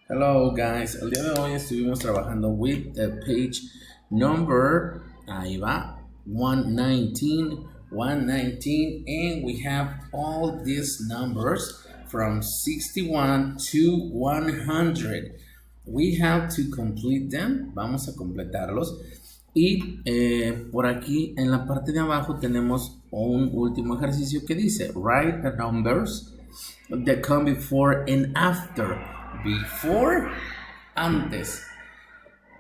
Hello guys, el día de hoy estuvimos trabajando with the page number, ahí va, 119, and we have all these numbers from 61 to 100. We have to complete them, vamos a completarlos. Y por aquí en la parte de abajo tenemos un último ejercicio que dice, write the numbers that come before and after. Before, antes.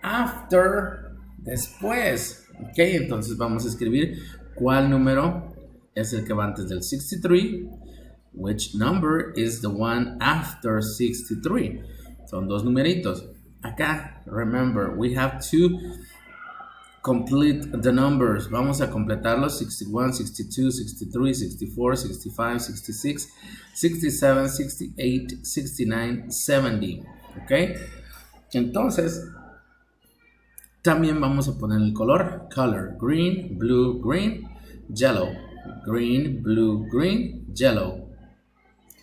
After, después. Ok, entonces vamos a escribir cuál número es el que va antes del 63. Which number is the one after 63? Son dos numeritos. Acá, remember, we have to complete the numbers. Vamos a completarlos: 61, 62, 63, 64, 65, 66, 67, 68, 69, 70. ¿Ok? Entonces, también vamos a poner el color. Color: green, blue, green, yellow. Green, blue, green, yellow.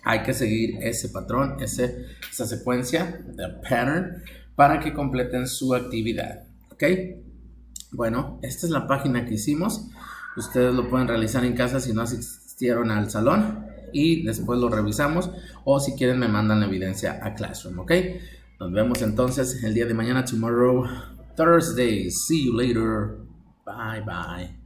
Hay que seguir ese patrón, esa secuencia, the pattern, para que completen su actividad. ¿Ok? Bueno, esta es la página que hicimos. Ustedes lo pueden realizar en casa si no asistieron al salón y después lo revisamos, o si quieren me mandan la evidencia a Classroom, ¿ok? Nos vemos entonces el día de mañana, tomorrow, Thursday. See you later. Bye, bye.